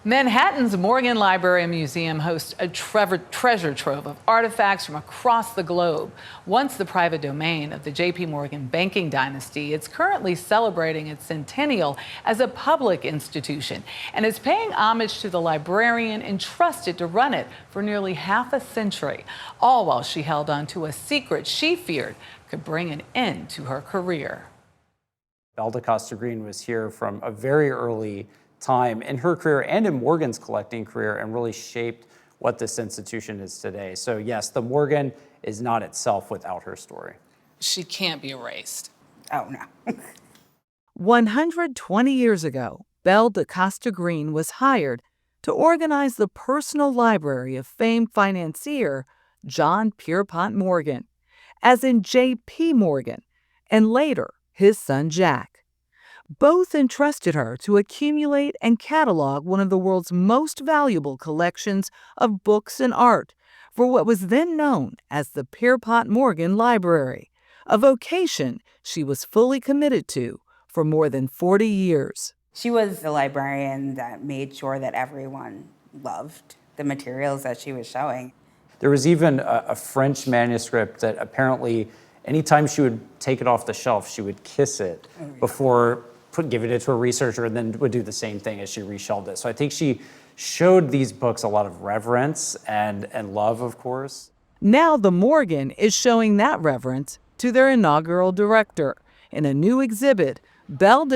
Manhattan's Morgan Library and Museum hosts a treasure trove of artifacts from across the globe. Once the private domain of the J.P. Morgan banking dynasty, it's currently celebrating its centennial as a public institution, and it's paying homage to the librarian entrusted to run it for nearly half a century, all while she held on to a secret she feared could bring an end to her career. Belle Green was here from a very early time in her career and in Morgan's collecting career, and really shaped what this institution is today. So yes, the Morgan is not itself without her story. She can't be erased. Oh, no. 120 years ago, Belle Green was hired to organize the personal library of famed financier John Pierpont Morgan, as in J.P. Morgan, and later his son Jack. Both entrusted her to accumulate and catalog one of the world's most valuable collections of books and art for what was then known as the Pierpont Morgan Library, a vocation she was fully committed to for more than 40 years. She was the librarian that made sure that everyone loved the materials that she was showing. There was even a French manuscript that apparently anytime she would take it off the shelf, she would kiss it before giving it to a researcher, and then would do the same thing as she reshelved it. So I think she showed these books a lot of reverence and love, of course. Now the Morgan is showing that reverence to their inaugural director in a new exhibit, Belle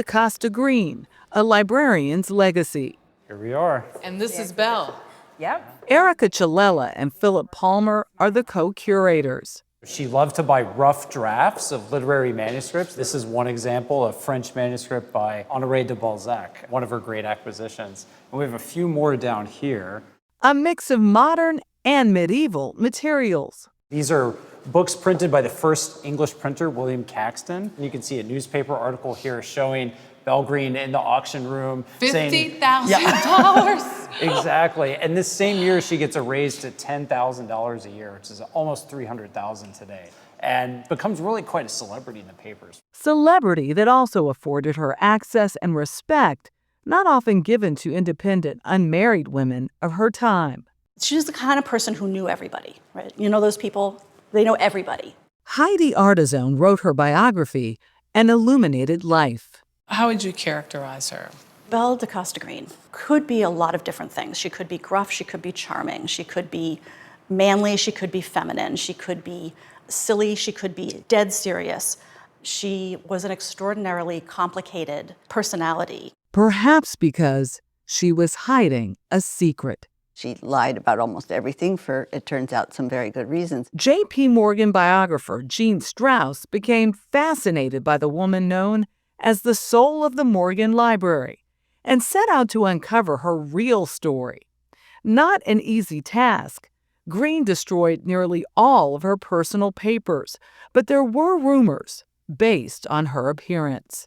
Green, A Librarian's Legacy. Here we are. And this is Belle. Yep. Erica Chilella and Philip Palmer are the co-curators. She loved to buy rough drafts of literary manuscripts. This is one example, a French manuscript by Honoré de Balzac, one of her great acquisitions. And we have a few more down here. A mix of modern and medieval materials. These are books printed by the first English printer, William Caxton. And you can see a newspaper article here showing Belle Green in the auction room $50,000. Exactly. And this same year, she gets a raise to $10,000 a year, which is almost $300,000 today, and becomes really quite a celebrity in the papers. Celebrity that also afforded her access and respect not often given to independent, unmarried women of her time. She was the kind of person who knew everybody, right? You know those people, they know everybody. Heidi Artizone wrote her biography, An Illuminated Life. How would you characterize her? Belle Green could be a lot of different things. She could be gruff, she could be charming, she could be manly, she could be feminine, she could be silly, she could be dead serious. She was an extraordinarily complicated personality. Perhaps because she was hiding a secret. She lied about almost everything for, it turns out, some very good reasons. J.P. Morgan biographer Jean Strauss became fascinated by the woman known as the soul of the Morgan Library and set out to uncover her real story. Not an easy task. Green destroyed nearly all of her personal papers, but there were rumors based on her appearance.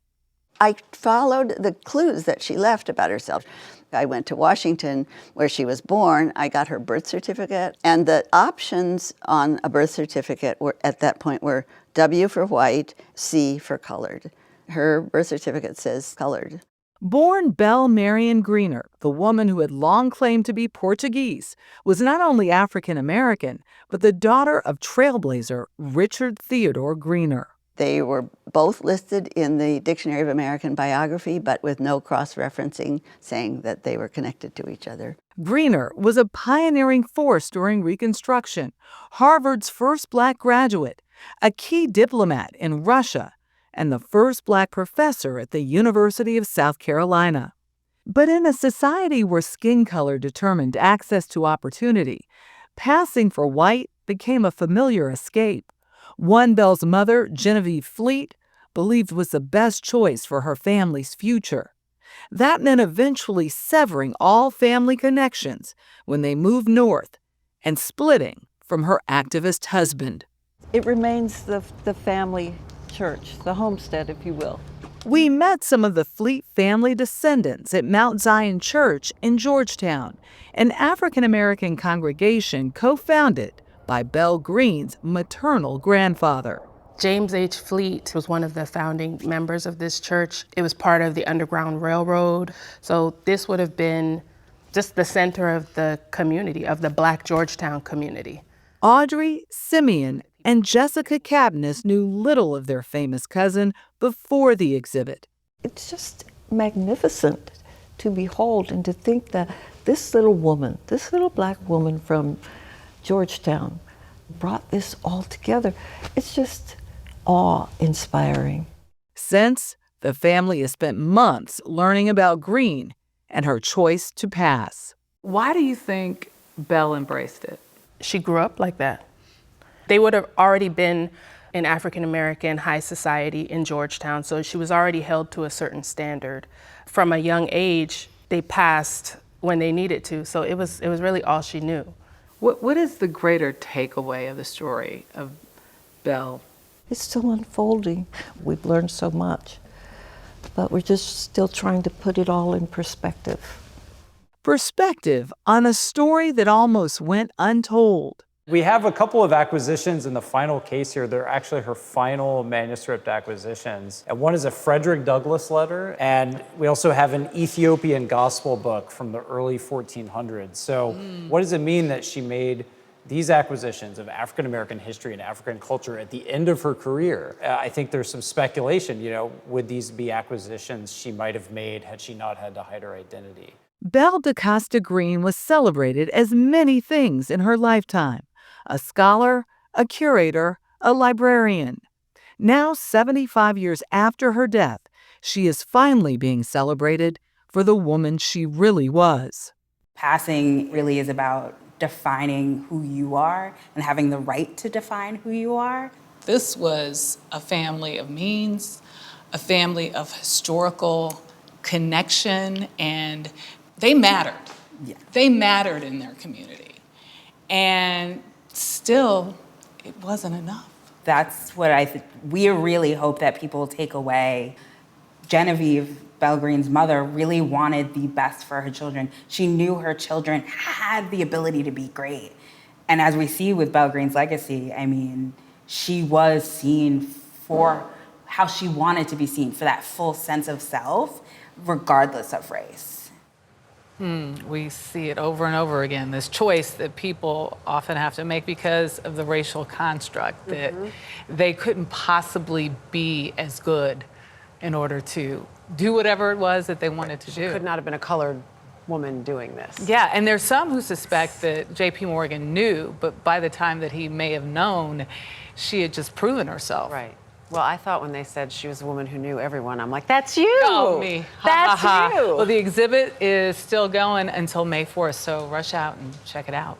I followed the clues that she left about herself. I went to Washington, where she was born. I got her birth certificate, and the options on a birth certificate were, at that point, were W for white, C for colored. Her birth certificate says colored. Born Belle Marion Greener, the woman who had long claimed to be Portuguese, was not only African American, but the daughter of trailblazer Richard Theodore Greener. They were both listed in the Dictionary of American Biography, but with no cross-referencing saying that they were connected to each other. Greener was a pioneering force during Reconstruction, Harvard's first Black graduate, a key diplomat in Russia, and the first Black professor at the University of South Carolina. But in a society where skin color determined access to opportunity, passing for white became a familiar escape. One Belle's mother, Genevieve Fleet, believed was the best choice for her family's future. That meant eventually severing all family connections when they moved north and splitting from her activist husband. It remains the family church, the homestead, if you will. We met some of the Fleet family descendants at Mount Zion Church in Georgetown, an African-American congregation co-founded by Belle Green's maternal grandfather. James H. Fleet was one of the founding members of this church. It was part of the Underground Railroad. So this would have been just the center of the community, of the Black Georgetown community. Audrey, Simeon, and Jessica Cabnis knew little of their famous cousin before the exhibit. It's just magnificent to behold and to think that this little woman, this little Black woman from Georgetown, brought this all together. It's just awe-inspiring. Since, the family has spent months learning about Green and her choice to pass. Why do you think Belle embraced it? She grew up like that. They would have already been in African American high society in Georgetown, so she was already held to a certain standard. From a young age, they passed when they needed to, so it was really all she knew. What is the greater takeaway of the story of Belle? It's still unfolding. We've learned so much, but we're just still trying to put it all in perspective. Perspective on a story that almost went untold. We have a couple of acquisitions in the final case here. They're actually her final manuscript acquisitions. And one is a Frederick Douglass letter, and we also have an Ethiopian gospel book from the early 1400s. So what does it mean that she made these acquisitions of African American history and African culture at the end of her career? I think there's some speculation, would these be acquisitions she might have made had she not had to hide her identity? Belle DaCosta Green was celebrated as many things in her lifetime: a scholar, a curator, a librarian. Now, 75 years after her death, she is finally being celebrated for the woman she really was. Passing really is about defining who you are and having the right to define who you are. This was a family of means, a family of historical connection, and they mattered. Yeah. They mattered in their community. And still, it wasn't enough. That's what we really hope that people take away. Genevieve, Belle Green's mother, really wanted the best for her children. She knew her children had the ability to be great. And as we see with Belle Green's legacy, she was seen for how she wanted to be seen, for that full sense of self, regardless of race. We see it over and over again, this choice that people often have to make because of the racial construct, that they couldn't possibly be as good in order to do whatever it was that they wanted to do. Could not have been a colored woman doing this. Yeah, and there's some who suspect that J.P. Morgan knew, but by the time that he may have known, she had just proven herself. Right. Well, I thought when they said she was a woman who knew everyone, I'm like, that's you! Oh, me. That's you! Well, the exhibit is still going until May 4th, so rush out and check it out.